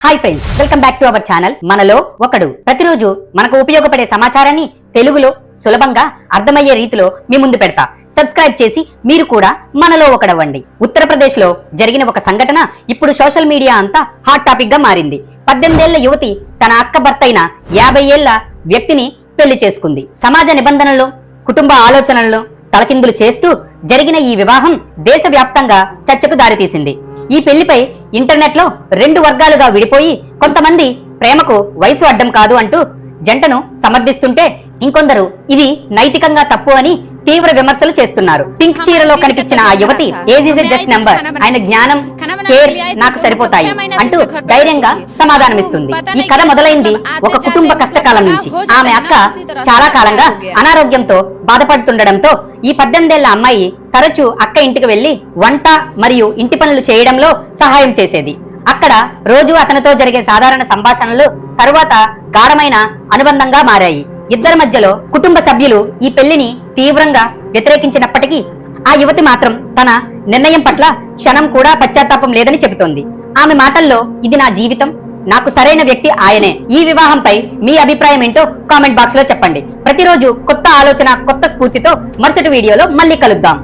Hi friends, welcome back to our channel. మనలో ఒకడు ప్రతిరోజు మనకు ఉపయోగపడే సమాచారాన్ని తెలుగులో సులభంగా అర్థమయ్యే రీతిలో మీ ముందు పెడతా. సబ్స్క్రైబ్ చేసి మీరు కూడా మనలో ఒకడవ్వండి. ఉత్తరప్రదేశ్ లో జరిగిన ఒక సంఘటన ఇప్పుడు సోషల్ మీడియా అంతా హాట్ టాపిక్ గా మారింది. 18 ఏళ్ల యువతి తన అక్క భర్త అయిన 50 ఏళ్ల వ్యక్తిని పెళ్లి చేసుకుంది. సమాజ నిబంధనలు, కుటుంబ ఆలోచనలను తలకిందులు చేస్తూ జరిగిన ఈ వివాహం దేశవ్యాప్తంగా చర్చకు దారితీసింది. ఈ పెళ్లిపై ఇంటర్నెట్ లో 2 వర్గాలుగా విడిపోయి కొంతమంది ప్రేమకు వయసు అడ్డం కాదు అంటూ జంటను సమర్థిస్తుంటే, ఇంకొందరు ఇది నైతికంగా తప్పు అని తీవ్ర విమర్శలు చేస్తున్నారు. పింక్ చీరలో కనిపించిన ఆ యువతి ఏజ్ ఇస్ జస్ట్ నెంబర్, ఆయన జ్ఞానం, కేర్ నాకు సరిపోతాయి అంటూ ధైర్యంగా సమాధానమిస్తుంది. ఈ కథ మొదలైంది ఒక కుటుంబ కష్టకాలం నుంచి. ఆమె అక్క చాలా కాలంగా అనారోగ్యంతో బాధపడుతుండడంతో ఈ 18 ఏళ్ల అమ్మాయి తరచూ అక్క ఇంటికి వెళ్లి వంట మరియు ఇంటి పనులు చేయడంలో సహాయం చేసేది. అక్కడ రోజు అతనితో జరిగే సాధారణ సంభాషణలు తరువాత గాఢమైన అనుబంధంగా మారాయి. ఇద్దరి మధ్యలో కుటుంబ సభ్యులు ఈ పెళ్లిని తీవ్రంగా వ్యతిరేకించినప్పటికీ ఆ యువతి మాత్రం తన నిర్ణయం పట్ల క్షణం కూడా పశ్చాత్తాపం లేదని చెబుతోంది. ఆమె మాటల్లో, ఇది నా జీవితం, నాకు సరైన వ్యక్తి ఆయనే. ఈ వివాహంపై మీ అభిప్రాయం ఏంటో కామెంట్ బాక్స్ లో చెప్పండి. ప్రతిరోజు కొత్త ఆలోచన, కొత్త స్ఫూర్తితో మరుసటి వీడియోలో మళ్ళీ కలుద్దాం.